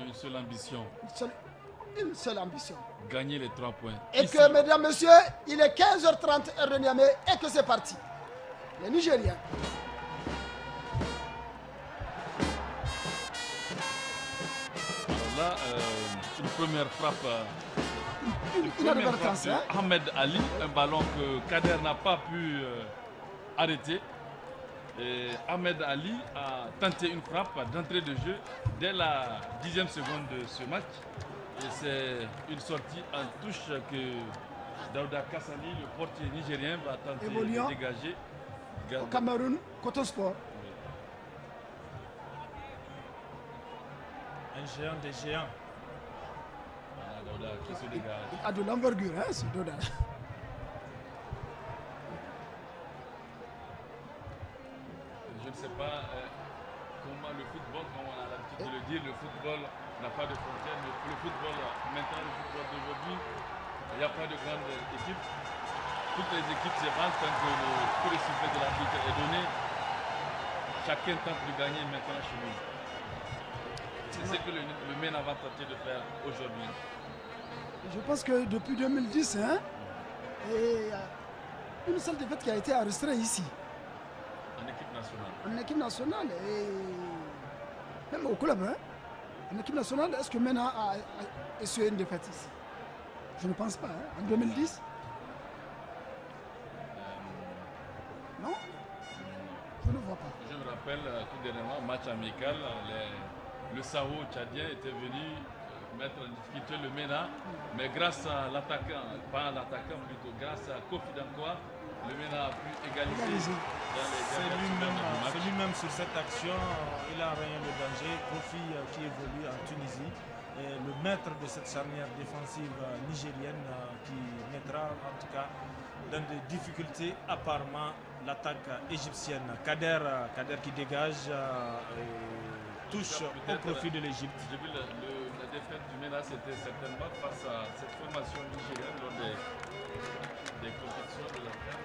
une seule ambition. Une seule ambition. Gagner les 3 points. Et ici. que, mesdames, messieurs, il est 15h30 heure de Niamey et que c'est parti. Les Nigériens. Alors là, une première frappe. Une advertence. De Ahmed Ali, un ballon que Kader n'a pas pu arrêter. Et Ahmed Ali a tenté une frappe d'entrée de jeu dès la 10e seconde de ce match. Et c'est une sortie en touche que Daouda Kassali, le portier nigérien, va tenter de dégager. Au Cameroun, Coton Sport. Un géant des géants. Voilà, Daouda qui se dégage. Il a de l'envergure, hein, ce Daouda. Je ne sais pas comment le football, comme on a l'habitude de le dire, le football n'a pas de frontières. Le football, maintenant, le football d'aujourd'hui, il n'y a pas de grandes équipes. Toutes les équipes se rendent quand que le sifflet de l'arbitre est donné. Chacun tente de gagner maintenant chez lui. C'est ce que le MENA va tenter de faire aujourd'hui. Je pense que depuis 2010, hein, et une seule défaite qui a été enregistrée ici. En équipe nationale. En équipe nationale et même au club. Hein. En équipe nationale, est-ce que MENA a essuyé une défaite ici? Je ne pense pas. Hein. En 2010? Non? Je ne vois pas. Je me rappelle tout dernièrement, match amical, le Sao tchadien était venu mettre en difficulté le MENA, mais grâce à l'attaquant, pas à l'attaquant plutôt, grâce à Kofi Dankoa, le MENA a pu égaliser. C'est lui-même sur cette action, il a rayé le danger. Kofi qui évolue en Tunisie, est le maître de cette charnière défensive nigérienne qui mettra en tout cas dans des difficultés apparemment l'attaque égyptienne. Kader qui dégage touche au profit de l'Égypte. J'ai vu la défaite du MENA, c'était certainement face à cette formation nigérienne lors des compétitions de la CAN,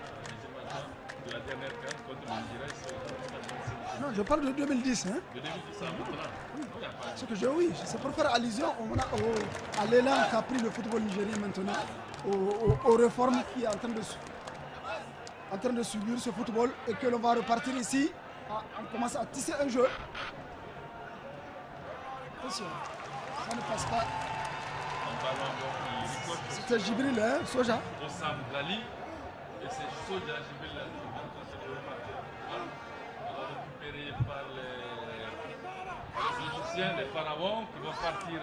de la dernière CAN contre le Nigeria. Non, je parle de 2010. Hein. De 2010 à maintenant. Ce que oui, c'est pour faire allusion à l'élan qu'a pris le football nigérien maintenant, aux réformes qui est en train de subir ce football et que l'on va repartir ici. On commence à tisser un jeu. Attention, ça ne passe pas. C'était Jibril, hein, Soja. Ossam Gali, et c'est Soja Jibril qui va tenter de repartir. Alors récupéré par les Égyptiens, les pharaons qui vont partir.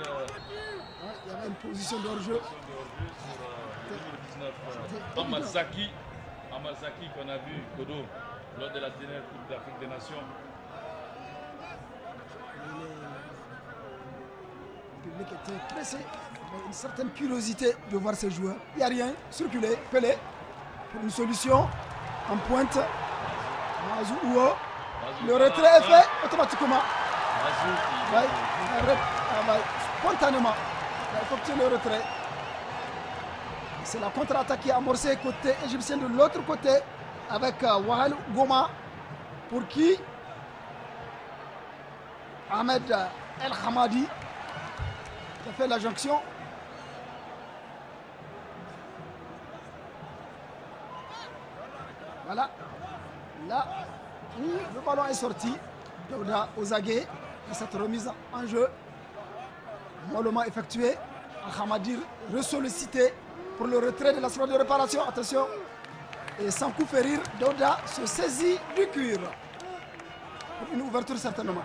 Il y avait une position d'hors-jeu. Sur le numéro 19, Amazaki qu'on a vu, Kodo, lors de la dernière Coupe d'Afrique des Nations. Le public était pressé, avec une certaine curiosité de voir ces joueurs. Il n'y a rien, circuler, Pelé, pour une solution en pointe. Mazou Ouo. Le retrait est fait automatiquement. Spontanément, il a effectué le retrait. C'est la contre-attaque qui est amorcée côté égyptien de l'autre côté avec Wahal Goma pour qui Ahmed El Hamadi qui a fait la jonction. Voilà. Là où le ballon est sorti, Daouda Ozagé et cette remise en jeu mollement effectuée. El Hamadi ressollicité pour le retrait de la seconde de réparation. Attention. Et sans coup férir, Daouda se saisit du cuir. Pour une ouverture certainement.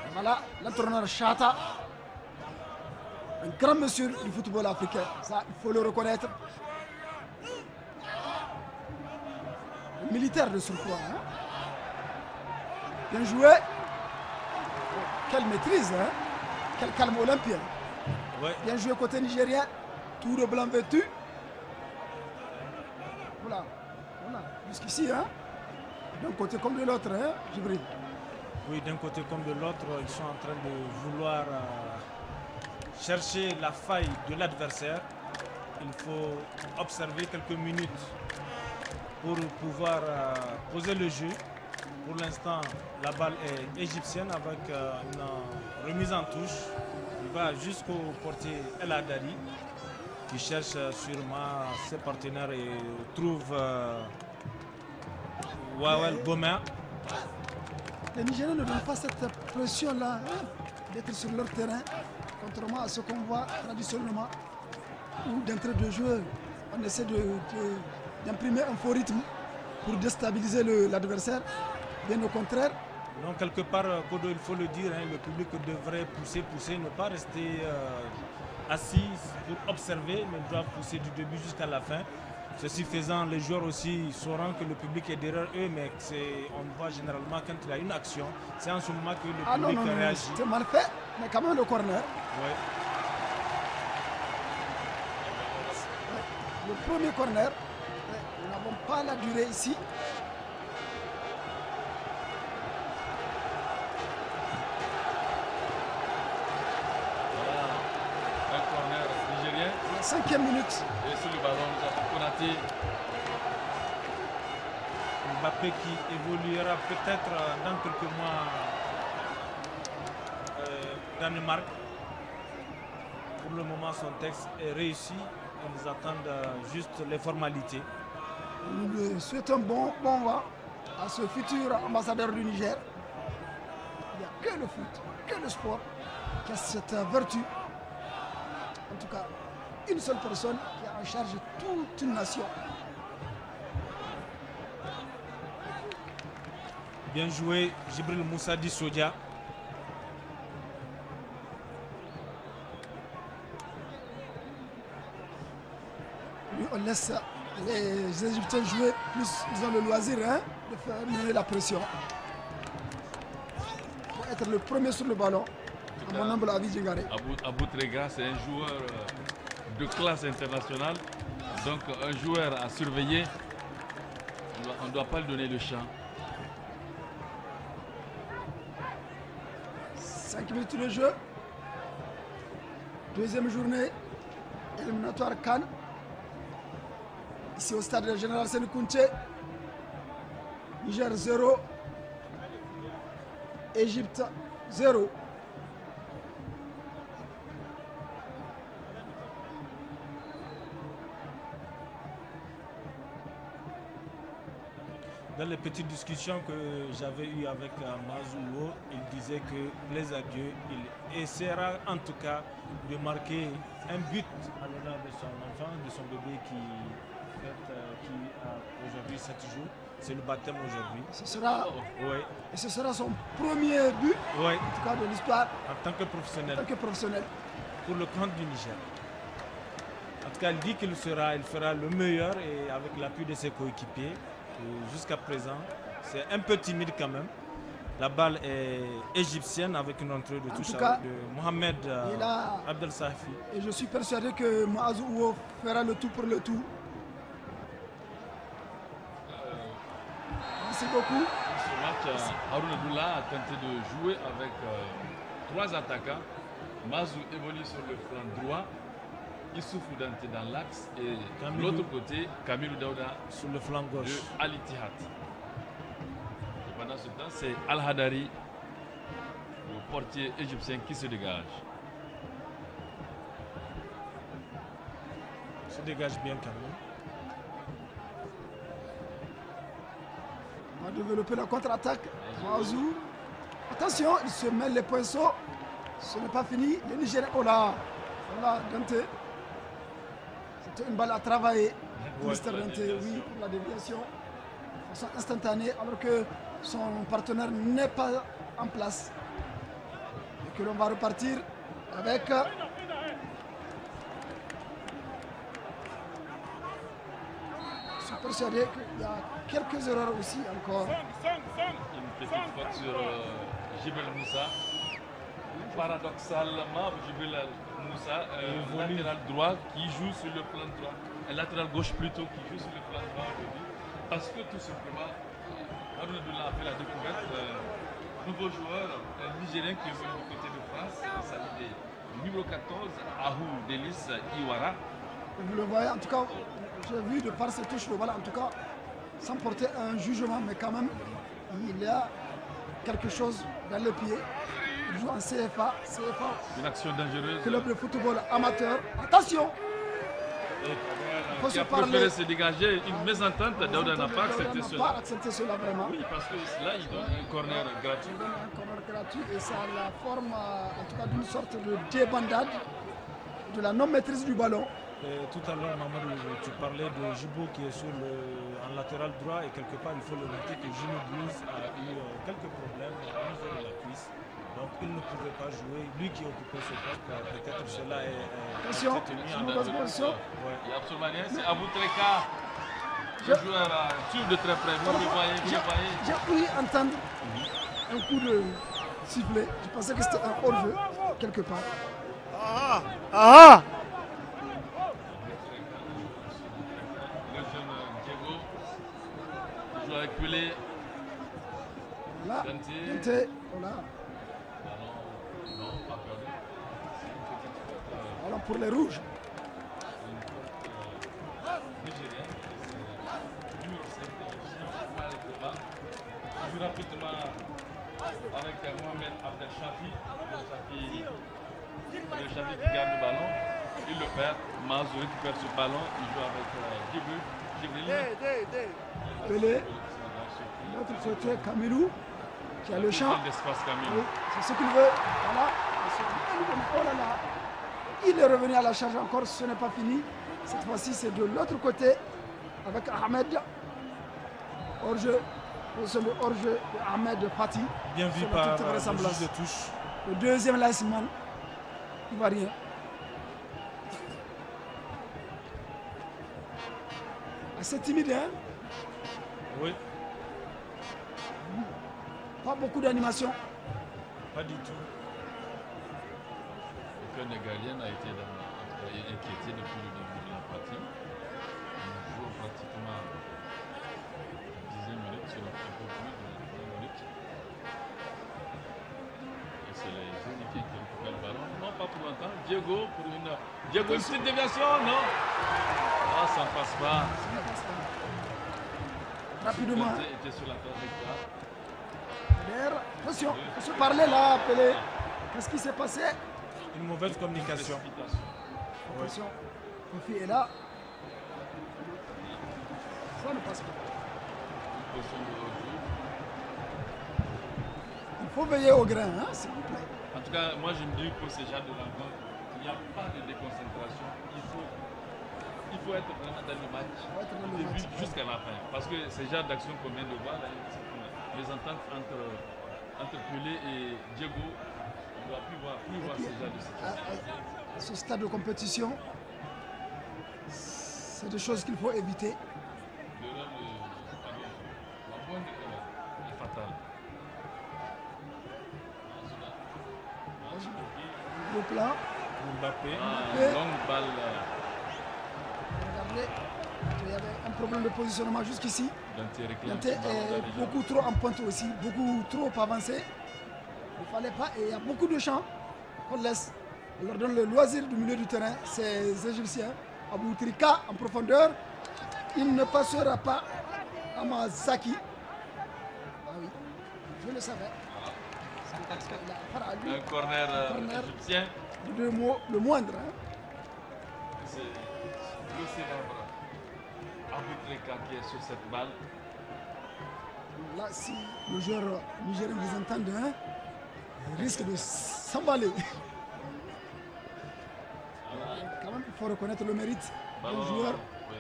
Et voilà, l'entraîneur Chata. Un grand monsieur du football africain. Ça, il faut le reconnaître. Un militaire de surcroît. Hein? Bien joué. Oh, quelle maîtrise. Hein? Quel calme olympien. Ouais. Bien joué côté nigérien. Tout de blanc vêtu. Voilà. Voilà. Jusqu'ici, hein. D'un côté comme de l'autre, hein, Jibril. Oui, d'un côté comme de l'autre, ils sont en train de vouloir chercher la faille de l'adversaire. Il faut observer quelques minutes pour pouvoir poser le jeu. Pour l'instant, la balle est égyptienne avec une remise en touche. Il va jusqu'au portier El Haddadi qui cherche sûrement ses partenaires et trouve Wawel Gomer. Les Nigériens ne donnent pas cette pression-là d'être sur leur terrain, contrairement à ce qu'on voit traditionnellement, où d'entrée de jeu, on essaie d'imprimer un faux rythme pour déstabiliser l'adversaire. Bien au contraire. Donc quelque part, Kodo, il faut le dire, le public devrait pousser, ne pas rester assis pour observer, mais doit pousser du début jusqu'à la fin. Ceci faisant, les joueurs aussi sauront que le public est derrière eux, mais on voit généralement quand il y a une action, c'est en ce moment que le public réagit. C'est mal fait, mais quand même le corner. Ouais. Le premier corner, nous n'avons pas la durée ici. Un corner nigérien. La 5e minute. Et sur le ballon, nous avons Konaté. Mbappé qui évoluera peut-être dans quelques mois Danemark. Pour le moment, son texte est réussi. Ils attendent juste les formalités. Nous lui souhaitons bon vent à ce futur ambassadeur du Niger. Il n'y a que le foot, que le sport qui a cette vertu. En tout cas, une seule personne qui a en charge toute une nation. Bien joué, Jibril Moussa Sodia. Lui, on laisse les Égyptiens jouer plus, ils ont le loisir de faire mener la pression. Il faut être le premier sur le ballon. À mon humble avis, Djingare. Abou Trega, c'est un joueur de classe internationale. Donc un joueur à surveiller, on ne doit pas lui donner le champ. 5 minutes de jeu. Deuxième journée éliminatoire CAN. Ici au stade Général Sékou Kounté. Niger 0. Égypte 0. Dans les petites discussions que j'avais eues avec Mazoulo, il disait que plaise à Dieu, il essaiera en tout cas de marquer un but à l'honneur de son enfant, de son bébé qui a aujourd'hui 7 jours. C'est le baptême aujourd'hui. Et ce sera son premier but, en tout cas de l'histoire, en tant que professionnel. Pour le compte du Niger. En tout cas, il dit qu'il fera le meilleur et avec l'appui de ses coéquipiers. Jusqu'à présent, c'est un peu timide quand même. La balle est égyptienne avec une entrée de touche de Mohamed Abdel Safi. Et je suis persuadé que Mazoulo fera le tout pour le tout. Merci beaucoup. Ce match, Haroun Abdullah a tenté de jouer avec 3 attaquants. Mazou évolue sur le flanc droit. Issoufou Dante dans l'axe et de l'autre côté, Kamilou Daouda sur le flanc gauche de Al Ittihad. Pendant ce temps, c'est Al Haddadi, le portier égyptien, qui se dégage. Il se dégage bien quand même. On va développer la contre-attaque. Mazou. Attention, il se mêle les pinceaux. Ce n'est pas fini. Les Nigériens. Oh là, Dante. C'était une balle à travailler pour Mr. Dante, oui, pour la déviation. De façon instantanée, alors que son partenaire n'est pas en place. Et que l'on va repartir avec. Je suis persuadé qu'il y a quelques erreurs aussi encore. Une petite faute sur Jibril Moussa. Paradoxalement, Jibril Moussa, latéral droit qui joue sur le plan droit, un latéral gauche plutôt qui joue sur le plan droit aujourd'hui, parce que tout simplement, Haroun Abdullah a fait la découverte d'un nouveau joueur, un Nigérien qui est venu du côté de France, il s'agit du numéro 14, Ahou Delis Iwara. Vous le voyez, en tout cas, j'ai vu de par ses touches le ballon, en tout cas, sans porter un jugement, mais quand même, Il y a quelque chose dans le pied. Il joue en CFA. CFA, Une action dangereuse. club de football amateur. Attention! Il faut qui a se parler. préféré se dégager. Une mésentente, Daouda n'a pas accepté Daouda n'a cela. pas accepté cela vraiment. Oui, parce que là, il donne un corner gratuit. Il donne un corner gratuit et ça a la forme, en tout cas, d'une sorte de débandade, de la non-maîtrise du ballon. Et tout à l'heure, Mamadou, tu parlais de Jibo qui est en latéral droit et quelque part, il faut le noter que Jimmy Blues a eu quelques problèmes au niveau de la cuisse. Donc, il ne pouvait pas jouer. Lui qui occupait ce poste, peut-être cela est Attention, tenu c'est en une danger. mauvaise position. Il n'y a absolument rien. C'est Abou Treka, le joueur suivre de très près. Vous le voyez, vous le voyez. J'ai cru entendre un coup de sifflet. Je pensais que c'était un hors-jeu, quelque part. Le jeune Diego, qui joue avec Pelé. Là, Dante. Dante, voilà. Non, pas perdu. C'est une petite faute Voilà pour les rouges. nigérienne. C'est numéro 5, avec le bas. Il joue rapidement avec Mohamed Abdel Shafi. Le Shafi qui garde le ballon. Il le perd. Mazou récupère ce ballon. Il joue avec Djibril. Pelé. L'autre côté, Camilou, qui a le champ. D'espace Camille. Oui, c'est ce qu'il veut. Voilà. Oh là là. Il est revenu à la charge encore, ce n'est pas fini. Cette fois-ci, c'est de l'autre côté avec Ahmed. Hors-jeu. Position de hors-jeu de Ahmed Fati. Bien vu Selon par toute le vraisemblance. juge de touche. Le deuxième lancement. Il ne va rien. Assez timide, hein? Oui, Pas beaucoup d'animation. pas du tout. Aucun Négalien n'a été inquiété depuis le début de la partie. On joue pratiquement 10 minutes, sur un peu plus de 10 minutes. Et c'est les Zénifiens qui récupèrent le ballon. Non, pas pour longtemps. Diego, une petite déviation, non? Ah, ça ne passe pas. Ça ne passe pas. Rapidement. Dante était sur la trajectoire. D'ailleurs, attention, on se parlait là, Pelé. Qu'est-ce qui s'est passé? Une mauvaise communication. Précipitation. Attention, Kofi est là. Ça ne passe pas. Une position de hors-jeu. Il faut veiller au grain, hein, s'il vous plaît. En tout cas, moi je me dis pour ces genre de rencontres, il n'y a pas de déconcentration. Il faut être vraiment dans le match, faut être dans le du début match. jusqu'à la fin. Parce que ces genres d'actions qu'on vient de voir, là, les ententes entre Pelé et Diego, on ne doit plus voir puis, ces genres de situations. À ce stade de compétition, c'est des choses qu'il faut éviter. L'erreur la moindre erreur est fatale. Groupe là, Mbappé. Une longue balle. regardez, il y avait un problème de positionnement jusqu'ici. Dante réclame Dante ce ballon est d'Abidjan. beaucoup trop en pointe aussi, beaucoup trop avancé. Il ne fallait pas, et il y a beaucoup de champs qu'on laisse. On leur donne le loisir du milieu du terrain, ces Égyptiens. Abou Trika en profondeur, il ne passera pas à Mazaki. Ah oui, je le savais. Il a affaire à lui. Un corner Corner. égyptien. Le moindre. Hein. C'est le célèbre Abou Treka qui est sur cette balle. Là, si le joueur nigérien vous entend, hein, il risque de s'emballer. Quand même, il faut reconnaître le mérite Ballon, du joueur. oui.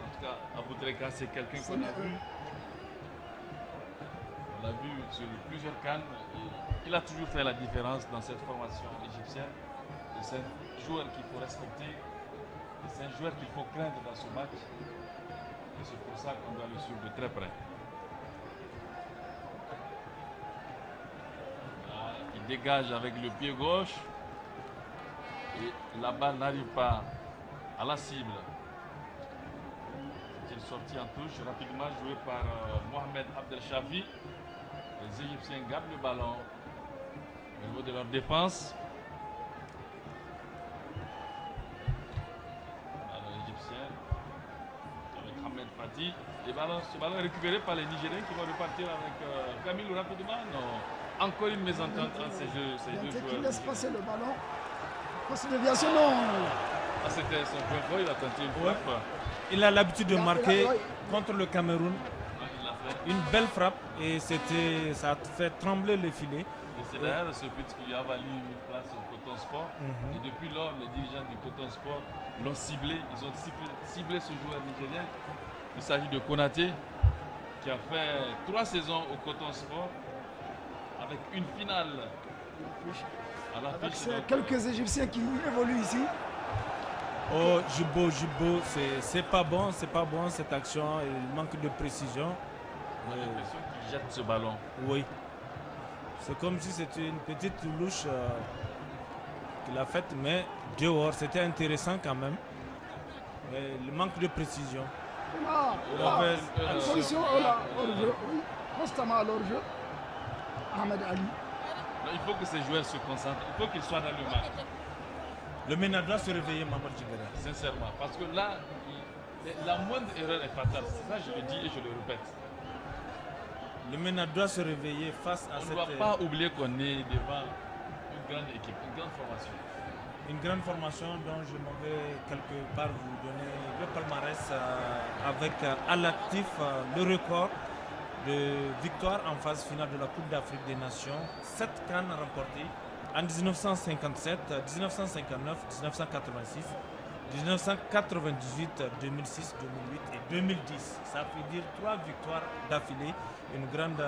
En tout cas, Abou Treka, c'est quelqu'un qu'on a vu. On l'a vu sur plusieurs cannes. Il a toujours fait la différence dans cette formation égyptienne. C'est un joueur qu'il faut respecter. Et c'est un joueur qu'il faut craindre dans ce match. Et c'est pour ça qu'on doit le suivre de très près. Là, il dégage avec le pied gauche. Et la balle n'arrive pas à la cible. C'est une sortie en touche rapidement jouée par Mohamed Abdel Shafi. Les Égyptiens gardent le ballon au niveau de leur défense. Ballon égyptien avec Ahmed Fati. Ce ballon est récupéré par les Nigériens qui vont repartir avec Camille rapidement. Non. Encore une mésentente entre ces deux joueurs. Qui laisse passer le ballon. Passe de déviation, non. Ah, c'était son point fort, il a tenté une frappe. Il a l'habitude de marquer contre le Cameroun. Il l'a fait. Une belle frappe et ça a fait trembler les filets. Et c'est d'ailleurs ce but qui lui a valu une place au Coton Sport. Et depuis lors, les dirigeants du Coton Sport l'ont ciblé. Ils ont ciblé ce joueur nigérien. Il s'agit de Konaté, qui a fait 3 saisons au Coton Sport avec une finale à l'affiche. Avec quelques Égyptiens qui évoluent ici. Oh, Jubo, c'est pas bon cette action, il manque de précision. On a l'impression qu'il jette ce ballon. Oui. C'est comme si c'était une petite louche qu'il a faite, mais dehors, c'était intéressant quand même. Mais il manque de précision. Solution hors-jeu, oui, constamment à l'hors-jeu. Ahmed Ali. Non, il faut que ces joueurs se concentrent, il faut qu'ils soient dans le match. Le MENA doit se réveiller, Mamadou Djimbira. Sincèrement, parce que là, la moindre erreur est fatale. Ça, je le dis et je le répète. Le MENA doit se réveiller face à On cette... ne doit pas oublier qu'on est devant une grande équipe, une grande formation. Une grande formation dont je m'en vais quelque part vous donner le palmarès avec à l'actif le record de victoire en phase finale de la Coupe d'Afrique des Nations. 7 CAN remportées en 1957, 1959, 1986, 1998, 2006, 2008 et 2010. Ça veut dire 3 victoires d'affilée. Une grande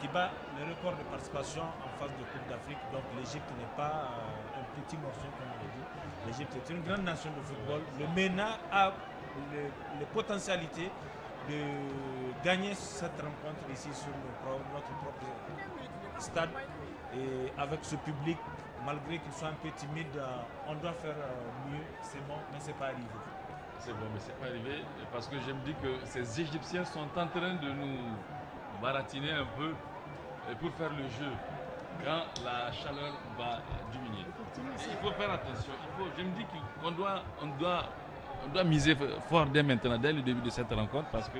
qui bat le record de participation en phase de Coupe d'Afrique. Donc l'Égypte n'est pas un petit morceau comme on l'a dit. L'Égypte est une grande nation de football. Le MENA a les potentialités de gagner cette rencontre ici sur notre propre stade. Et avec ce public, malgré qu'il soit un peu timide, on doit faire mieux. C'est bon, mais ce n'est pas arrivé. C'est bon, mais ce n'est pas arrivé parce que je me dis que ces Égyptiens sont en train de nous baratiner un peu pour faire le jeu quand la chaleur va diminuer. Et il faut faire attention. Je me dis qu'on doit miser fort dès maintenant, dès le début de cette rencontre, parce que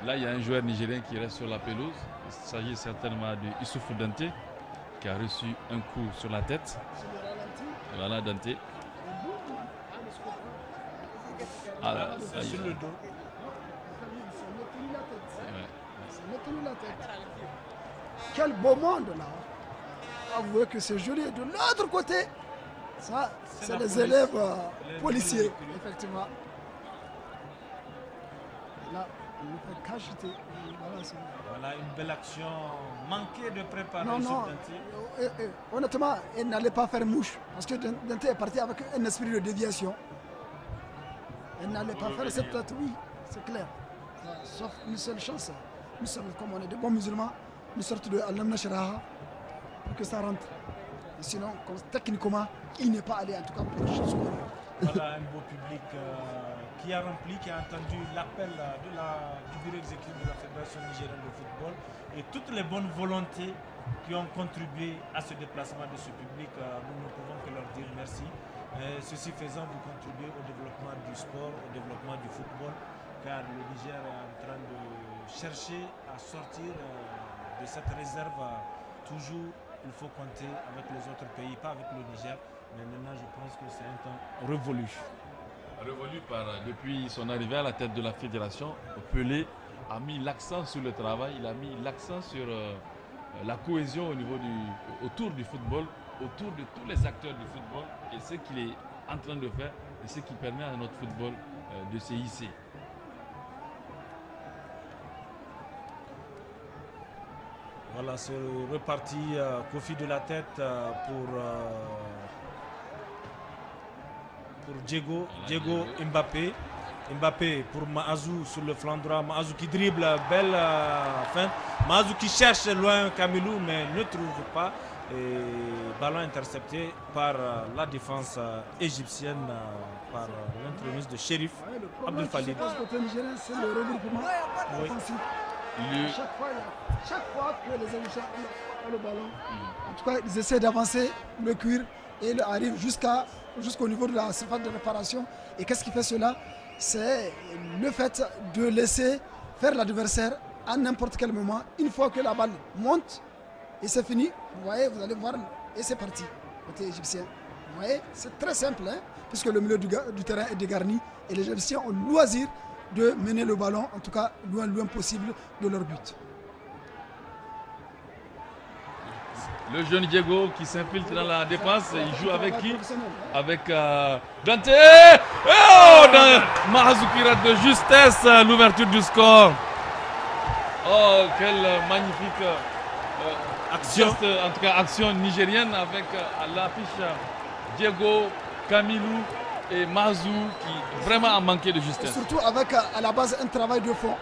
là, il y a un joueur nigérien qui reste sur la pelouse. Il s'agit certainement de Issoufou Dante, qui a reçu un coup sur la tête. Voilà, Dante. Ah, c'est sur le dos. La tête. Quel beau monde là. Avouez que c'est joli. De l'autre côté, ça, c'est les élèves policiers, effectivement. Là, on ne peut qu'acheter. Voilà une belle action manquée de préparation. Non. Honnêtement, elle n'allait pas faire mouche. Parce que Dante est parti avec un esprit de déviation. Elle n'allait pas faire cette tête, oui, c'est clair. Sauf une seule chance. Nous sommes, comme on est de bons musulmans, nous sortons de Al-Namna Sharaha pour que ça rentre. Et sinon, techniquement, il n'est pas allé en tout cas pour le chute. Voilà un beau public qui a rempli, qui a entendu l'appel du bureau exécutif de la Fédération nigérienne de football et toutes les bonnes volontés qui ont contribué à ce déplacement de ce public. Nous ne pouvons que leur dire merci. Ceci faisant, vous contribuez au développement du sport, au développement du football, car le Niger est en train de chercher à sortir de cette réserve. Toujours, il faut compter avec les autres pays, pas avec le Niger. Mais maintenant, je pense que c'est un temps révolu. Depuis son arrivée à la tête de la fédération, Pelé a mis l'accent sur le travail, il a mis l'accent sur la cohésion autour du football, autour de tous les acteurs du football, et ce qu'il est en train de faire et ce qui permet à notre football de se hisser. Voilà, c'est reparti Kofi de la tête pour Diego Mbappé. Mbappé pour Maazou sur le flanc droit. Maazou qui dribble, belle fin. Maazou qui cherche loin Kamilou mais ne trouve pas. Et ballon intercepté par la défense égyptienne, par l'entremise de Chérif Abdel Khalid. C'est le regroupement offensif. Chaque fois que les Égyptiens ont le ballon, en tout cas, ils essaient d'avancer le cuir et ils arrivent jusqu'au niveau de la surface de réparation. Et qu'est-ce qui fait cela? C'est le fait de laisser faire l'adversaire à n'importe quel moment. Une fois que la balle monte et c'est fini, vous voyez, vous allez voir, et c'est parti, côté égyptien. Vous voyez, c'est très simple, hein, puisque le milieu du terrain est dégarni et les Égyptiens ont le loisir de mener le ballon, en tout cas loin possible de leur but. Le jeune Diego qui s'infiltre dans la défense, il joue avec qui? Avec Dante. Oh, Mahazou qui rate de justesse l'ouverture du score. Oh, quelle magnifique action, en tout cas action nigérienne avec à l'affiche Diego, Camilou et Mahazou qui vraiment a manqué de justesse. Et surtout avec à la base un travail de fond,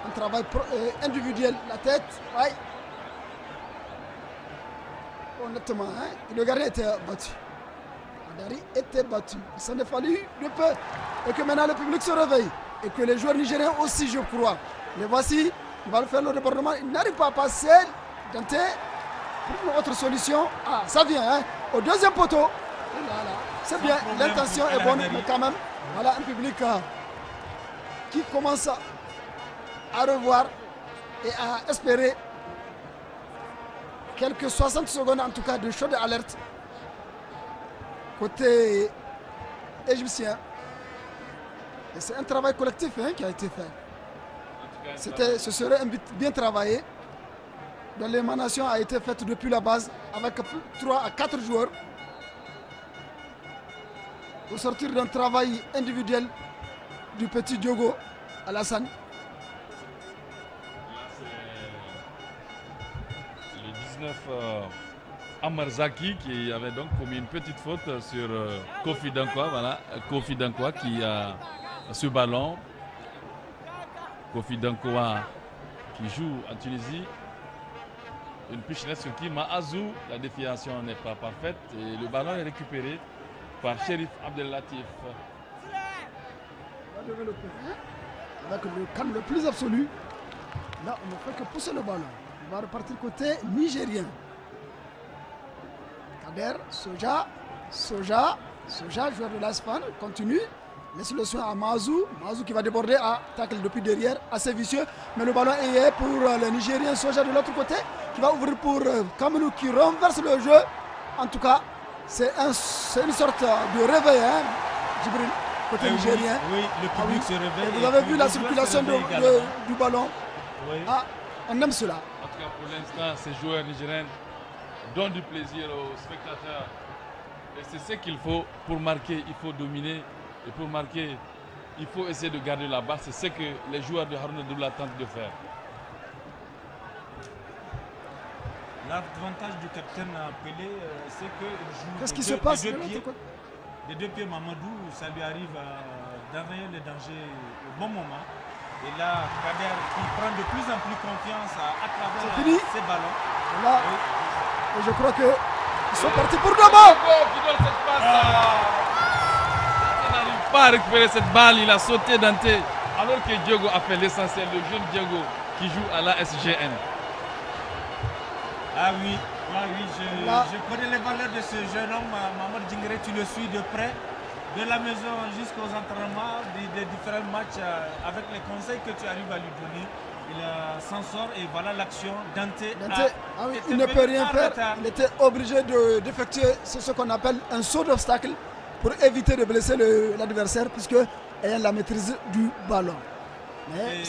un travail individuel, la tête. Ouais. Honnêtement, hein, le gardien était battu. Adari était battu. Il s'en est fallu de peu. Et que maintenant le public se réveille. Et que les joueurs nigériens aussi, je crois. Les voici, ils vont faire le débordement. Ils n'arrivent pas à passer. Dante, pour une autre solution. Ah, ça vient, hein. Au deuxième poteau. Voilà. C'est bien, l'intention est bonne, mais quand même, voilà un public qui commence à revoir et à espérer quelques 60 secondes en tout cas de chaude alerte côté égyptien. Et c'est un travail collectif, hein, qui a été fait. Ce serait un but bien travaillé, dont l'émanation a été faite depuis la base avec 3 à 4 joueurs au sortir d'un travail individuel du petit Diogo Alassane. Le 19 Amarzaki qui avait donc commis une petite faute sur Kofi Dankwa. Voilà, Kofi Dankwa qui a ce ballon. Kofi Dankwa qui joue en Tunisie. Une pichenette sur qui Mahazou, la déviation n'est pas parfaite et le ballon est récupéré par Chérif Abdellatif. Avec le calme le plus absolu, là on ne fait que pousser le ballon. On va repartir côté nigérien. Kader, Soja, joueur de l'Espagne, continue. Laisse le soin à Mahazou. Mahazou qui va déborder à tacle depuis derrière, assez vicieux. Mais le ballon est pour le Nigérien. Soja de l'autre côté qui va ouvrir pour Kamelou qui renverse le jeu. En tout cas, c'est une sorte de réveil, hein, Djibril, côté nigérien. Oui, le public se réveille. Et vous avez vu la circulation du ballon. Oui. Ah, on aime cela. En tout cas, pour l'instant, ces joueurs nigériens donnent du plaisir aux spectateurs. Et c'est ce qu'il faut pour marquer. Il faut dominer. Et pour marquer, il faut essayer de garder la balle. C'est ce que les joueurs de Harouna Doula tentent de faire. L'avantage du capitaine Pelé, c'est qu'il joue. Qu'est-ce qui se passe des deux pieds, Mamadou, ça lui arrive d'enrayer le danger au bon moment. Et là, Kader qui prend de plus en plus confiance à travers ses ballons. Et là, et je crois qu'ils sont partis pour demain. Il n'arrive pas à récupérer cette balle. Il a sauté Dante. Alors que Diogo a fait l'essentiel, le jeune Diogo qui joue à la SGN. Ah oui, je connais les valeurs de ce jeune homme, Mamadou Djingere, tu le suis de près, de la maison jusqu'aux entraînements, des différents matchs, avec les conseils que tu arrives à lui donner. Il s'en sort et voilà l'action. Dante il ne peut rien faire, il était obligé d'effectuer ce qu'on appelle un saut d'obstacle pour éviter de blesser l'adversaire puisque ayant la maîtrise du ballon. Mais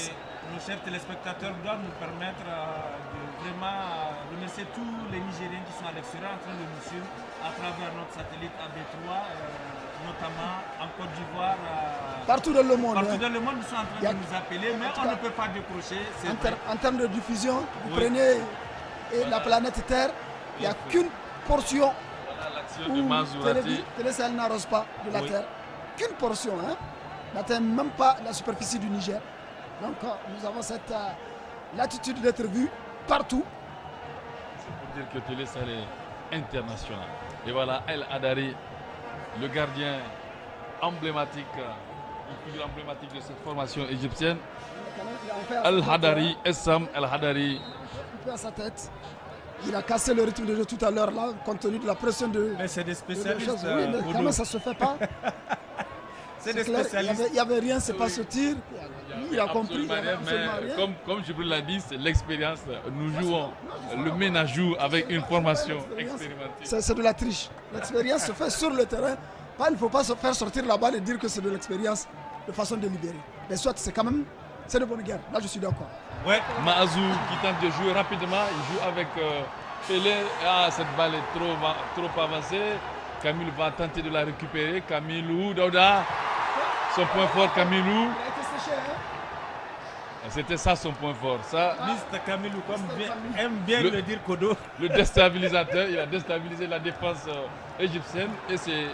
nos chers téléspectateurs doivent nous permettre de vraiment remercier tous les Nigériens qui sont à l'extérieur en train de nous suivre à travers notre satellite AB3, notamment en Côte d'Ivoire. Partout dans le monde. Partout dans le monde, ils sont en train de nous appeler, mais on ne peut pas décrocher. En termes de diffusion, vous prenez la planète Terre, il n'y a qu'une portion où Télé Sahel n'arrose pas de la Terre. Qu'une portion, hein, n'atteint même pas la superficie du Niger. Donc nous avons cette latitude d'être vus partout. C'est pour dire que Télé Sahel est international. Et voilà, El Hadari, le gardien emblématique, le plus emblématique de cette formation égyptienne. El Hadari, Essam El Hadari. Un peu à sa tête. Il a cassé le rythme de jeu tout à l'heure là, compte tenu de la pression de. Mais c'est des spécialistes. Oui, mais quand même ça se fait pas. C'est des spécialistes. Il n'y avait rien, c'est pas ce tir. il a compris. Absolument rien, mais comme Jibril l'a dit, c'est l'expérience. Nous jouons, le MENA joue avec une formation expérimentée. C'est de la triche. L'expérience se fait sur le terrain. Il ne faut pas se faire sortir la balle et dire que c'est de l'expérience de façon délibérée. Mais soit c'est quand même, c'est de bonne guerre. Là, je suis d'accord. Ouais. Maazou qui tente de jouer rapidement, il joue avec Pelé. Ah, cette balle est trop avancée. Camille va tenter de la récupérer. Camilou, Daouda, son point fort, Camilou. Il a été séché, hein? C'était ça son point fort. Ça, Mr. Camilou, comme aime bien le dire Kodo. Le déstabilisateur, il a déstabilisé la défense égyptienne. Et c'est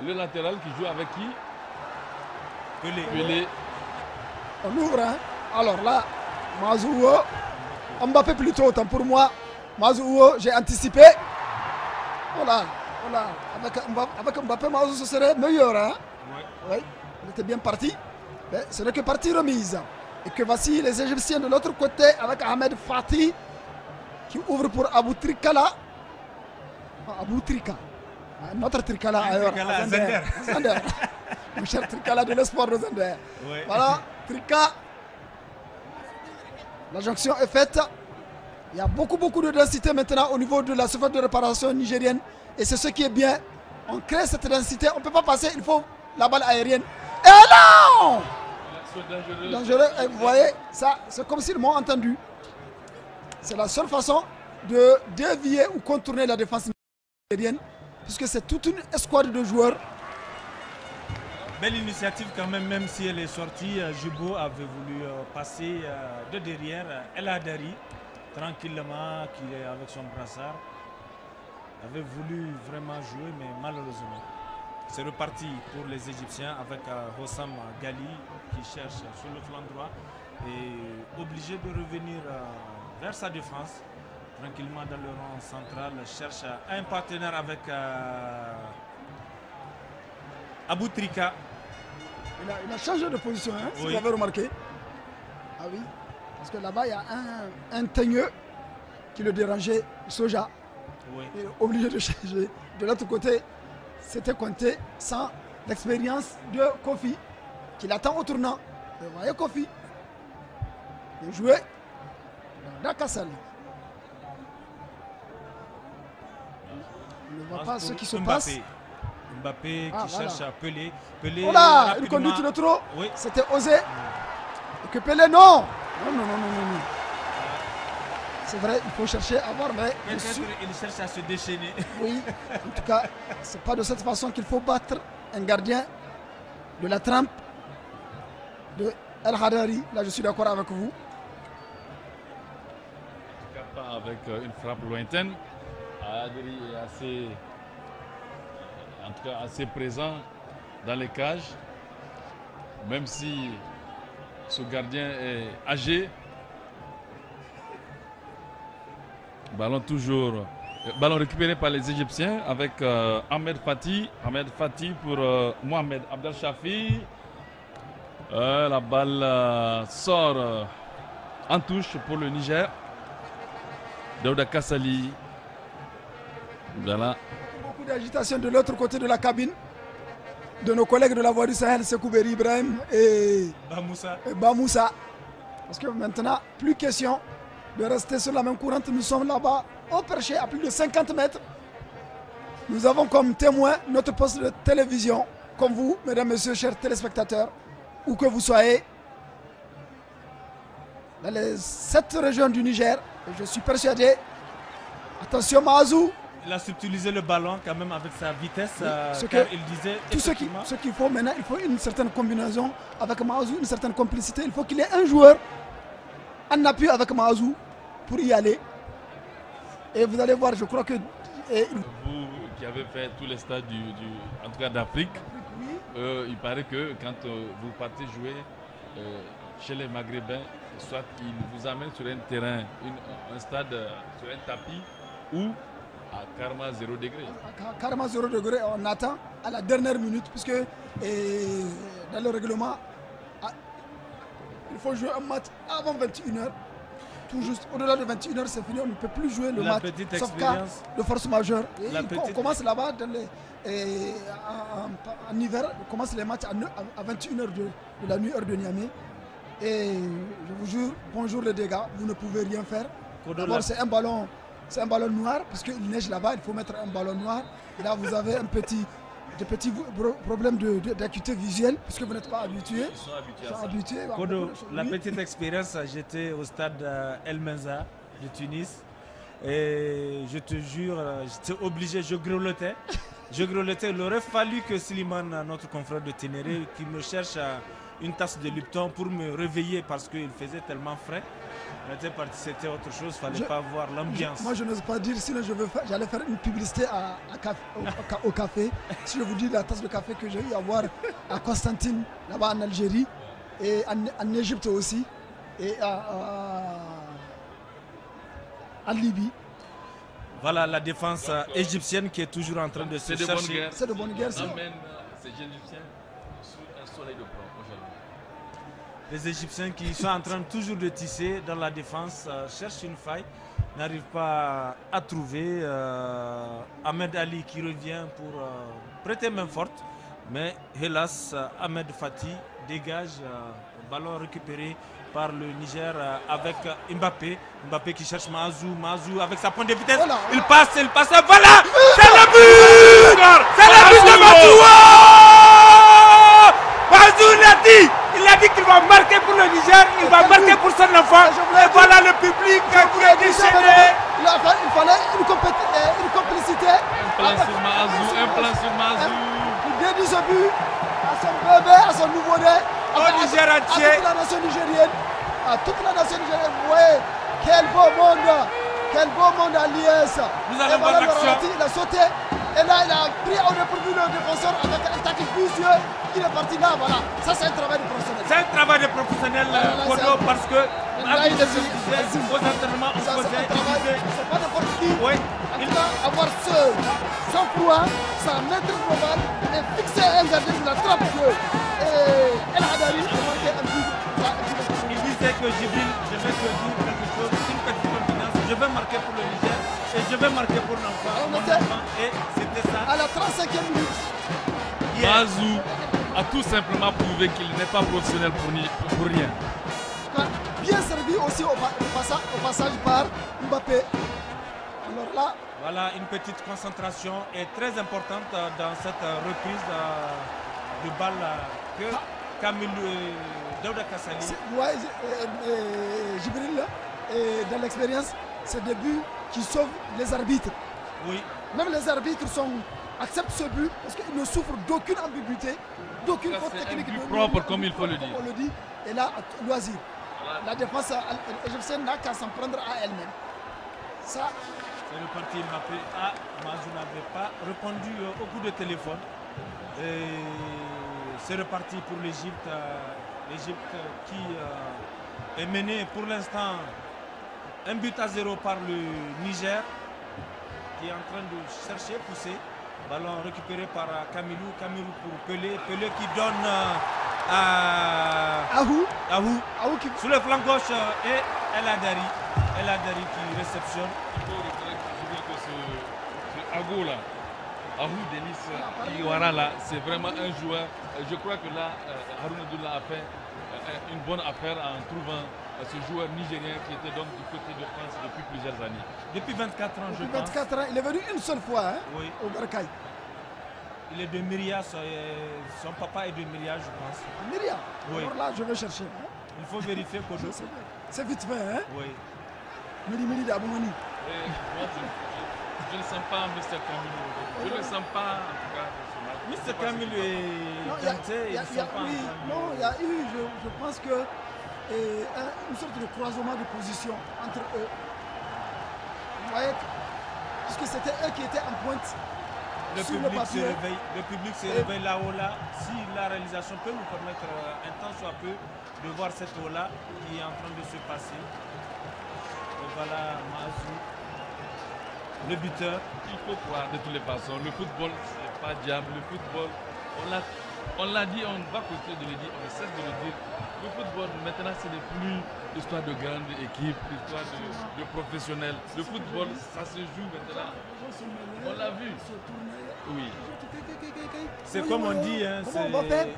le latéral qui joue avec qui? Pelé. On ouvre, hein? Alors là, Mazouo, Mbappé plutôt, autant pour moi. Mazouo, j'ai anticipé. Voilà. Avec Mbappé, Mazouo, ce serait meilleur, hein? Oui, il était bien parti. Mais ce n'est que partie remise. Et que voici les Égyptiens de l'autre côté avec Ahmed Fati qui ouvre pour Abou Trikala. Abou Trika. Notre Trikala ailleurs. Zender. Mon cher Trikala de l'espoir de Zender. Ouais. Voilà, Trika. La jonction est faite. Il y a beaucoup de densité maintenant au niveau de la surface de réparation nigérienne. Et c'est ce qui est bien. On crée cette densité. On ne peut pas passer. Il faut la balle aérienne. Et non! Dangereux. Et vous voyez, ça, c'est comme s'ils m'ont entendu. C'est la seule façon de dévier ou contourner la défense nigérienne. Puisque c'est toute une escouade de joueurs. Belle initiative quand même si elle est sortie. Jubo avait voulu passer de derrière. El Hadari, tranquillement, qui est avec son brassard, avait voulu vraiment jouer, mais malheureusement. C'est reparti pour les Égyptiens avec Hossam Gali qui cherche sur le flanc droit et obligé de revenir vers sa défense. Tranquillement dans le rang central, cherche un partenaire avec Abou Trika. Il a changé de position, hein, si vous avez remarqué. Ah oui, parce que là-bas, il y a un teigneux qui le dérangeait, Soja. Oui. Il est obligé de changer. De l'autre côté, c'était Conté sans l'expérience de Kofi, qui l'attend au tournant. Vous voyez Kofi, il jouait dans Dakassali. On ne voit pas ce qui se passe. Mbappé qui cherche à Pelé. Oh là, une conduite de trop. Oui. C'était osé. Et que Pelé, non. Non. C'est vrai, il faut chercher à voir, mais... Peut-être il cherche à se déchaîner. Oui, en tout cas, c'est pas de cette façon qu'il faut battre un gardien de la trempe de El Hadari. Là, je suis d'accord avec vous. En tout cas, pas avec une frappe lointaine. Hadari est assez présent dans les cages, même si ce gardien est âgé. Ballon récupéré par les Égyptiens avec Ahmed Fati. Ahmed Fati pour Mohamed Abdel Chafi. La balle sort en touche pour le Niger. Daouda Kassali. Voilà. Beaucoup d'agitation de l'autre côté de la cabine de nos collègues de la Voix du Sahel, Sekou Beri Ibrahim et Bamoussa. Parce que maintenant, plus question de rester sur la même courante. Nous sommes là-bas au perché à plus de 50 mètres. Nous avons comme témoin notre poste de télévision, comme vous, mesdames, messieurs, chers téléspectateurs, où que vous soyez, dans les 7 régions du Niger. Et je suis persuadé, attention Maazou. Il a subtilisé le ballon quand même avec sa vitesse. Il disait tout ce qu'il faut maintenant, il faut une certaine combinaison avec Maazou, une certaine complicité. Il faut qu'il y ait un joueur en appui avec Maazou pour y aller. Et vous allez voir, je crois que... Vous qui avez fait tous les stades en tout cas d'Afrique, il paraît que quand vous partez jouer chez les Maghrébins, soit ils vous amènent sur un terrain, un stade, sur un tapis, ou à carrément 0 degré. Carrément 0 degré, on attend à la dernière minute, puisque dans le règlement, il faut jouer un match avant 21h. tout juste. Au-delà de 21h, c'est fini, on ne peut plus jouer le match. Petite sauf cas expérience. de force majeure. Et Petite... On commence là-bas en hiver, on commence les matchs à 21h de la nuit, heure de Niamey. Et je vous jure, bonjour les dégâts, vous ne pouvez rien faire. D'abord, c'est un ballon noir, parce qu'il neige là-bas, il faut mettre un ballon noir. Et là, vous avez des petits problèmes d'acuité visuelle, parce que vous n'êtes pas habitués. Ils sont habitués à ça. Kodo, la petite expérience, j'étais au stade El Menza de Tunis. Et je te jure, j'étais obligé, je grelottais. Il aurait fallu que Slimane, notre confrère de Ténéré, qui me cherche une tasse de Lipton pour me réveiller parce qu'il faisait tellement frais. C'était autre chose, il ne fallait pas voir l'ambiance. Moi je n'ose pas dire, sinon j'allais faire une publicité au café. Si je vous dis la tasse de café que j'ai eu à voir à Constantine, là-bas en Algérie, et en Égypte aussi, et en Libye. Voilà la défense égyptienne qui est toujours en train de se chercher. C'est de bonne guerre. Amène ces Égyptiens sous un soleil de plomb aujourd'hui. Les Égyptiens qui sont en train toujours de tisser dans la défense, cherchent une faille, n'arrivent pas à trouver. Ahmed Ali qui revient pour prêter main forte, mais hélas, Ahmed Fati dégage, ballon récupéré par le Niger avec Mbappé. Mbappé qui cherche Mahazou avec sa pointe de vitesse. Voilà. Il passe, voilà. C'est le but. C'est le but de Mahazou. Mahazou il a dit qu'il va marquer pour le Niger, il va marquer pour son enfant. Et voilà le public qui est déchaîné. Il fallait une complicité. Un plan sur Mahazou. Il dédie ce but à son bébé, à son nouveau-né. Au Niger entier. À toute la nation nigérienne. À toute la nation nigérienne. Vous voyez, quel beau monde à l'IS. Nous allons voir l'action. Il a sauté. Et là, il a pris au dépourvu le défenseur avec un tacle vicieux. Il est parti là, voilà. Ça, c'est un travail de professionnel. C'est un travail de professionnel, Kodo, parce que là, il disait, aux entraînements, on faisait. C'est pas n'importe qui. Oui. Il va avoir son froid, sa maîtrise globale et fixer un gardien de la trappe de jeu. Et El Hadari a marqué un but. Il disait que Jibril, je vais te dire quelque chose, une petite confidence. Je vais marquer pour le Niger et je vais marquer pour l'enfant. Et c'était ça. À la 35e minute. Mahazou a tout simplement prouvé qu'il n'est pas professionnel pour rien. Bien servi aussi au passage par Mbappé. Alors là, voilà, une petite concentration est très importante dans cette reprise de balle que Kamilou Daouda Kassali. Ouais, Jibril, dans l'expérience, c'est des buts qui sauvent les arbitres. Oui. Même les arbitres acceptent ce but parce qu'ils ne souffrent d'aucune ambiguïté, d'aucune faute technique. Propre, comme il faut le dire. On le dit. Et là, à loisir. La défense égyptienne n'a qu'à s'en prendre à elle-même. Ça. C'est le parti Mbappé. Mahazou n'avait pas répondu au coup de téléphone. C'est reparti pour l'Égypte. L'Égypte qui est menée pour l'instant 1-0 par le Niger, qui est en train de chercher, pousser. Ballon récupéré par Kamilou pour Pelé. Pelé qui donne à Ahou qui... Sur le flanc gauche et El Hadari qui réceptionne. Il faut reconnaître que ce Ahou là, Ahou Denis Iwara là, c'est vraiment un joueur. Je crois que là, Haroun Abdullah a fait une bonne affaire en trouvant ce joueur nigérien qui était donc du côté de France depuis plusieurs années. Depuis 24 ans, je pense. 24 ans, il est venu une seule fois oui. Au Barcaï. Il est de Myria, son papa est de Myria, je pense. Myria. Oui. Alors là, je vais chercher. Il faut vérifier que c'est vite fait, hein? Oui. Miri d'Aboumani. Je ne sens pas Mr. Kamilou. Je ne le sens pas, en tout cas. Mr. Kamilou est tenté, il ne sent pas. Non, il y a eu, je pense que une sorte de croisement de position entre eux. Vous voyez, puisque c'était eux qui étaient en pointe. Le public se réveille là-haut là. Si la réalisation peut nous permettre un temps soit peu de voir cette eau-là qui est en train de se passer. Et voilà Mahazou, le buteur. Il faut croire de toutes les façons. Le football, ce n'est pas diable. Le football, on l'a On l'a dit, on va continuer de le dire, on ne cesse de le dire. Le football, maintenant, ce n'est plus l'histoire de grandes équipes, l'histoire de professionnels. Le football, ça se joue maintenant. On l'a vu. Oui. C'est comme on dit, hein,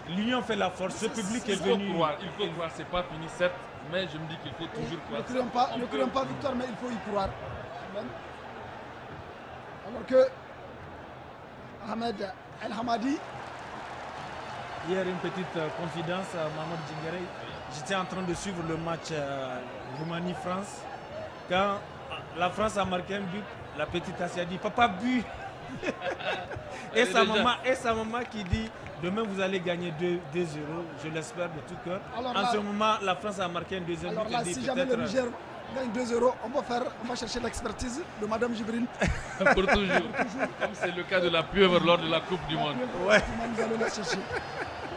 l'union fait la force. Ce public est venu. Il faut croire, c'est pas fini, certes, mais je me dis qu'il faut toujours croire. Ne crions pas victoire, mais il faut y croire. Alors que Ahmed El Hamadi. Hier, une petite confidence à Mahmoud Djingare. J'étais en train de suivre le match Roumanie-France. Quand la France a marqué un but, la petite Assia dit papa but. et sa maman qui dit demain vous allez gagner 2-0. Je l'espère de tout cœur. En ce moment, la France a marqué un deuxième but. Alors là, si jamais le Niger gagne 2-0, on va chercher l'expertise de Madame Jibril. Pour toujours. Comme c'est le cas de la pieuvre lors de la Coupe du Monde. Ouais. Nous allons la chercher.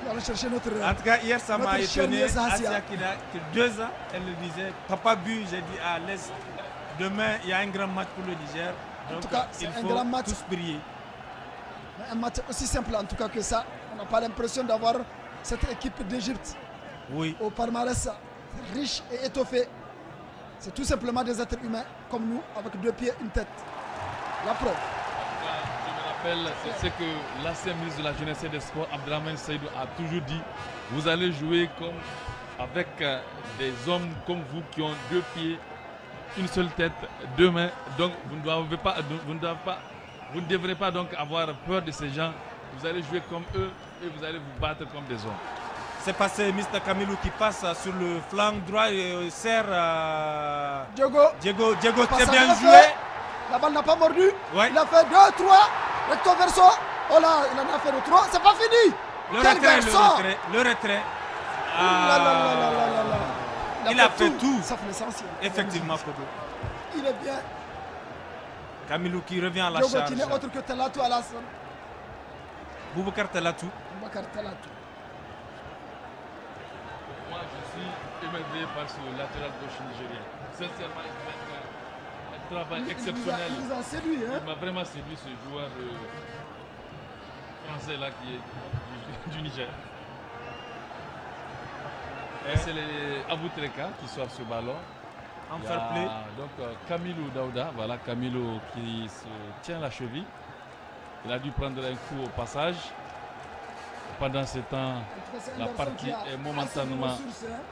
Nous allons chercher notre. En tout cas, hier, ça m'a étonné. Assia qui a 2 ans, elle le disait papa but. J'ai dit laisse. Demain, il y a un grand match pour le Niger. Donc, en tout cas, c'est un grand match. Tous briller. Un match aussi simple en tout cas que ça. On n'a pas l'impression d'avoir cette équipe d'Égypte au palmarès riche et étoffé. C'est tout simplement des êtres humains comme nous, avec 2 pieds, une tête. La preuve. Je me rappelle, c'est ce que l'ancien ministre de la Jeunesse et des Sports, Abdrahmane Seydou, a toujours dit. Vous allez jouer comme avec des hommes comme vous qui ont 2 pieds, une seule tête, 2 mains. Donc vous ne devrez pas donc avoir peur de ces gens. Vous allez jouer comme eux et vous allez vous battre comme des hommes. C'est passé Mr. Camilo qui passe sur le flanc droit et sert Diego, c'est bien joué. La balle n'a pas mordu. Ouais. Il a fait 2, 3. Recto verso. Oh là, il en a fait 3. C'est pas fini. Le retrait. Il a fait tout. Ça fait l'essentiel. Effectivement, Kodo. Il est bien. Camilo qui revient à la Diogo charge. qui n'est autre que Talatou Alassane. Boubacar Talatou. Moi, je suis émerveillé par ce latéral gauche nigérien. Sincèrement, il fait un travail exceptionnel. Il nous a séduit. Hein? Il m'a vraiment séduit, ce joueur français là qui est du Niger. C'est les Abou Treka qui sortent ce ballon. En fair play. Donc Camilo Daouda, voilà Camilo qui se tient la cheville. Il a dû prendre un coup au passage. Pendant ce temps, la partie est momentanément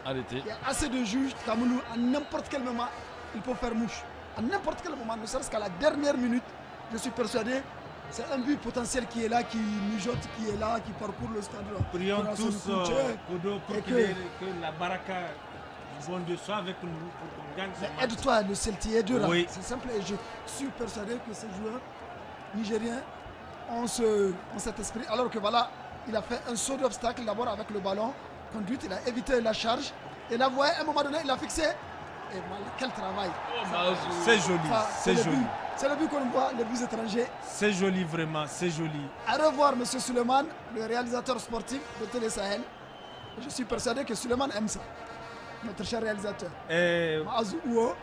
arrêtée. Il y a assez de juges. Camilo, à n'importe quel moment, il peut faire mouche. À n'importe quel moment, ne serait-ce qu'à la dernière minute, je suis persuadé. C'est un but potentiel qui est là, qui mijote, qui est là, qui parcourt le stade. Prions tous, Kodo, pour que la baraka vont de soi avec nous pour qu'on gagne ce match. Aide-toi, le Celtic, aide-le. Oui. C'est simple et je suis persuadé que ces joueurs nigériens ont cet esprit. Alors que voilà, il a fait un saut d'obstacle d'abord avec le ballon. Conduite, il a évité la charge. Et là, vous voyez, à un moment donné, il a fixé. Et voilà, quel travail. C'est joli, c'est joli. C'est le but qu'on voit, les buts étrangers. C'est joli, vraiment, c'est joli. À revoir, M. Suleiman, le réalisateur sportif de Télé Sahel. Je suis persuadé que Suleiman aime ça, notre cher réalisateur. Mazouo.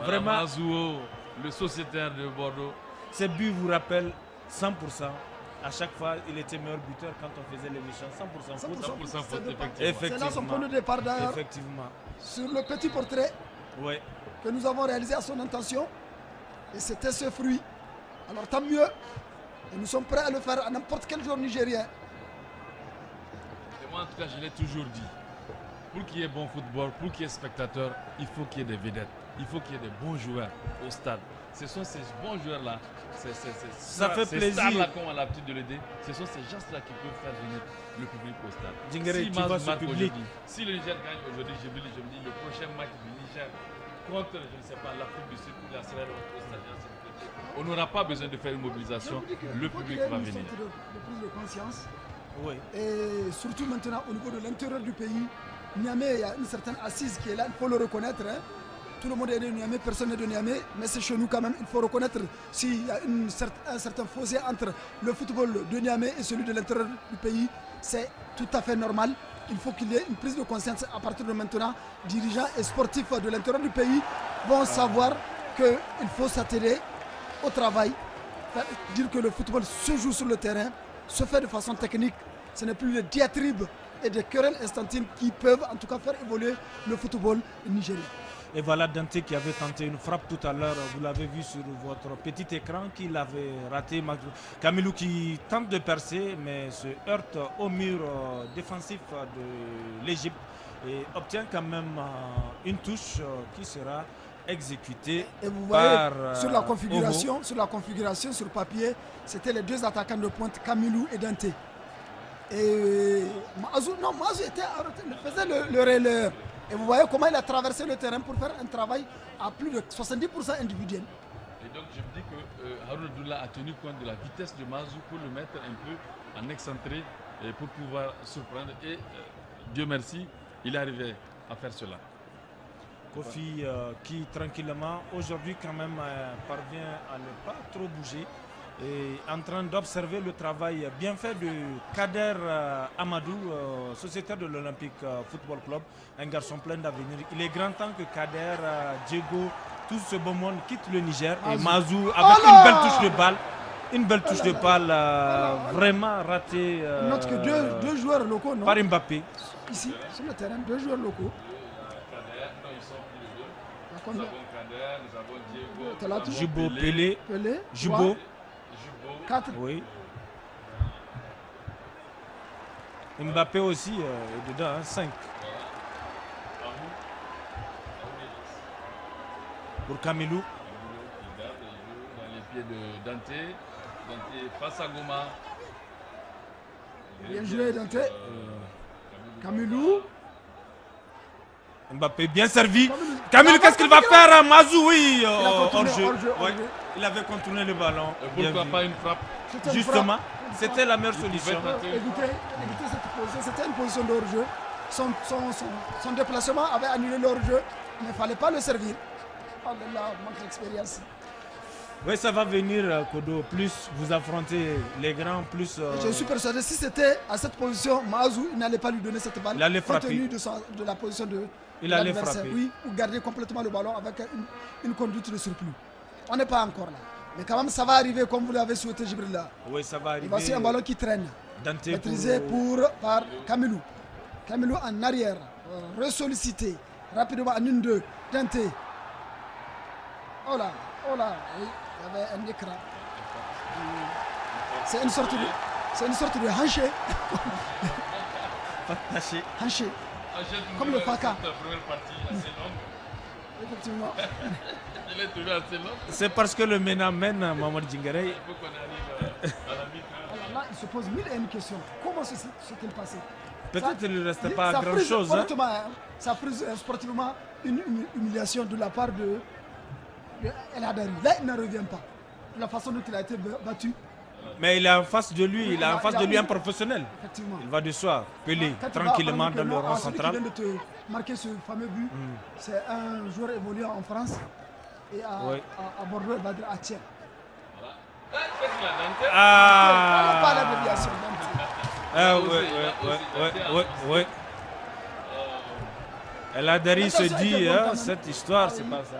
Vraiment, Mazouo, le sociétaire de Bordeaux. Ces buts vous rappellent 100%. À chaque fois, il était meilleur buteur quand on faisait l'émission. 100% faute. 100% faute, effectivement. C'est là son point de départ d'ailleurs. Effectivement. Sur le petit portrait que nous avons réalisé à son intention. Et c'était ce fruit. Alors tant mieux. Et nous sommes prêts à le faire à n'importe quel joueur nigérien. Et moi en tout cas je l'ai toujours dit. Pour qu'il y ait bon football, pour qu'il y ait spectateurs, il faut qu'il y ait des vedettes. Il faut qu'il y ait des bons joueurs au stade. Ce sont ces bons joueurs-là. Ça fait plaisir. Ces stars-là qu'on a l'habitude de l'aider. Ce sont ces gens-là qui peuvent faire venir le public au stade. Si le Niger gagne aujourd'hui, je me dis le prochain match du Niger contre, je ne sais pas, l'Afrique du Sud, la Sierra Leone, on n'aura pas besoin de faire une mobilisation, le public va venir. De prise de conscience. Oui. Et surtout maintenant au niveau de l'intérieur du pays, Niamey, il y a une certaine assise qui est là, il faut le reconnaître. Hein. Tout le monde est de Niamey, personne n'est de Niamey, mais c'est chez nous quand même, il faut reconnaître s'il y a un certain fossé entre le football de Niamey et celui de l'intérieur du pays, c'est tout à fait normal. Il faut qu'il y ait une prise de conscience à partir de maintenant. Dirigeants et sportifs de l'intérieur du pays vont savoir qu'il faut s'atteler au travail, dire que le football se joue sur le terrain, se fait de façon technique Ce n'est plus les diatribes et des querelles instantines qui peuvent en tout cas faire évoluer le football nigérien. Et voilà Dante qui avait tenté une frappe tout à l'heure, vous l'avez vu sur votre petit écran, qu'il avait raté. Kamilou qui tente de percer mais se heurte au mur défensif de l'Égypte et obtient quand même une touche qui sera exécutée. Et vous voyez par, sur la configuration, sur papier, c'était les deux attaquants de pointe, Kamilou et Dante. Et Maazou faisait le relais. Et vous voyez comment il a traversé le terrain pour faire un travail à plus de 70% individuel. Et donc je me dis que Haroun Abdullah a tenu compte de la vitesse de Maazou pour le mettre un peu en excentré et pour pouvoir surprendre. Et Dieu merci, il est arrivé à faire cela. Kofi qui tranquillement aujourd'hui quand même parvient à ne pas trop bouger et en train d'observer le travail bien fait de Kader Amadou, sociétaire de l'Olympique Football Club, un garçon plein d'avenir. Il est grand temps que Kader, Diego, tout ce beau monde quitte le Niger et Maazou avec une belle touche de balle. Une belle touche de balle vraiment ratée deux joueurs locaux, non? Par Mbappé. Ici, sur le terrain, deux joueurs locaux. Nous avons Kader, nous avons Diego, Jubo, Pelé, Jubo. 4. Oui. Mbappé aussi est dedans, 5. Pour Kamilou. Il joue dans les pieds de Dante. Dante face à Goma. Bien joué Dante. Kamilou. Mbappé bien servi. Kamilou, qu'est-ce qu'il va faire? Mazou, oui, hors-jeu. Il avait contourné le ballon. Pourquoi pas une frappe? Justement, c'était la meilleure solution. Éviter cette position, c'était une position de hors-jeu. Son déplacement avait annulé le hors-jeu, mais il ne fallait pas le servir. Oh là là, manque d'expérience. Oui, ça va venir, Kodo. Plus vous affrontez les grands, plus. Je suis persuadé, si c'était à cette position, Maazou, il n'allait pas lui donner cette balle. Il allait frapper. Compte tenu de la position de l'adversaire. Oui, ou garder complètement le ballon avec une conduite de surplus. On n'est pas encore là. Mais quand même, ça va arriver comme vous l'avez souhaité, Jibril. Oui, ça va arriver. Et voici un ballon qui traîne. Dante maîtrisé par Kamilou. Kamilou en arrière. Ressollicité. Rapidement en 1-2. Dante. Oh là, oui, il y avait un écran. C'est une sorte de hanché. Hanché. Comme le Faka. Effectivement. C'est parce que le mène Mamadou Djingare. Il faut qu'on arrive à la mi-temps. Là, il se pose mille et une questions. Comment s'est-il passé? Peut-être qu'il ne restait pas grand-chose. Ça prise sportivement une humiliation de la part de El Hadari. Là, il ne revient pas. De la façon dont il a été battu. Mais il a en face de lui, un professionnel. Effectivement. Il va de soi, Pelé, tranquillement dans le rang central. Celui qui vient de te marquer ce fameux but, c'est un joueur évoluant en France et à Bordeaux, il va dire Atien. Ah, pas la déviation. Oui. El Hadari se dit, cette histoire, c'est pas ça.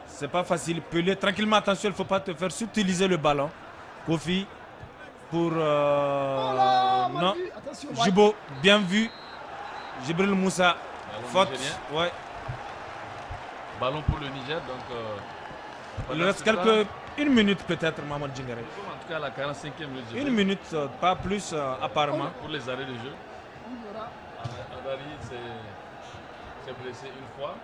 C'est pas facile. Pelé, tranquillement, attention, il ne faut pas te faire subtiliser le ballon. Kofi pour... non. Jibo, bien vu. Jibril Moussa, faute. Ouais. Ballon pour le Niger, donc... il reste une minute peut-être, Mamadou Djingare. En tout cas, la 45e minute. Une minute, pas plus apparemment. Pour les arrêts de jeu. Hadari s'est blessé une fois.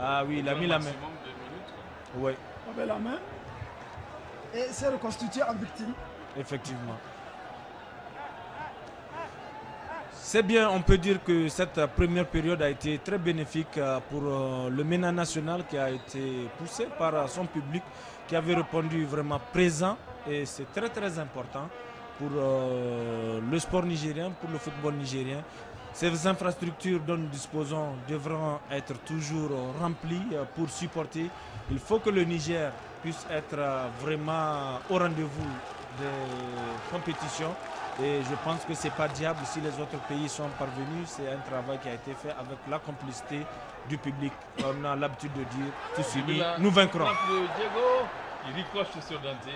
Ah oui, il a mis la main. Oui. Il avait la main et s'est reconstitué en victime. Effectivement. C'est bien, on peut dire que cette première période a été très bénéfique pour le MENA national qui a été poussé par son public, qui avait répondu vraiment présent et c'est très très important pour le sport nigérien, pour le football nigérien. Ces infrastructures dont nous disposons devront être toujours remplies pour supporter. Il faut que le Niger puisse être vraiment au rendez-vous des compétitions. Et je pense que ce n'est pas diable si les autres pays sont parvenus. C'est un travail qui a été fait avec la complicité du public. On a l'habitude de dire, tout suivi, nous vaincrons. Diego, il ricoche sur Dante.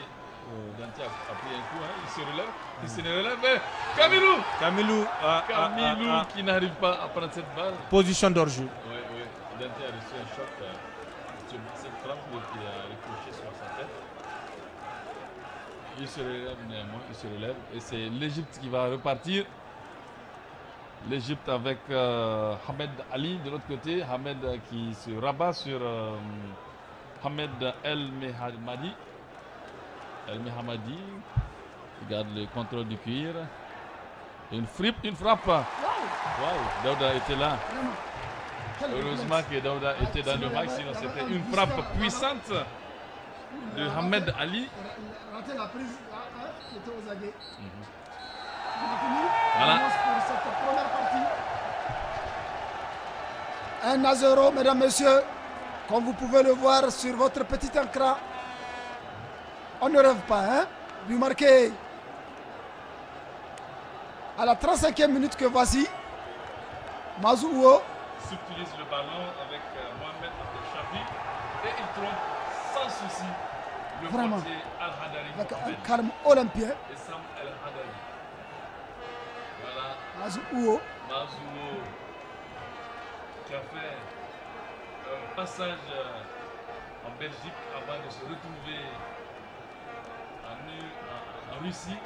Dante a pris un coup, hein. Il se relève, il se relève. Mais Camilou qui n'arrive pas à prendre cette balle. Position d'hors-jeu. Oui, oui. Dante a reçu un choc. Cette frappe qui a ricochet sur sa tête. Il se relève néanmoins, il se relève. Et c'est l'Égypte qui va repartir. L'Égypte avec Hamed Ali de l'autre côté. Hamed qui se rabat sur Hamed El Mehamadi. El Mehamadi qui garde le contrôle du cuir. Une frappe. Waouh, Daouda était là. Heureusement que Daouda était dans le match, sinon c'était une frappe puissante de Hamed Ali. Raté la prise, qui était aux aguets. Voilà. Pour cette première partie. 1-0, mesdames, messieurs. Comme vous pouvez le voir sur votre petit écran. On ne rêve pas, hein? Vous marquez à la 35e minute que voici. Mazouo Subtilise le ballon avec Mohamed Abdelchafi et il trompe sans souci le portier Al-Hadari. Avec un calme olympien. Et Sam Al-Hadari. Voilà. Mazouo qui a fait un passage en Belgique avant de se retrouver en Russie.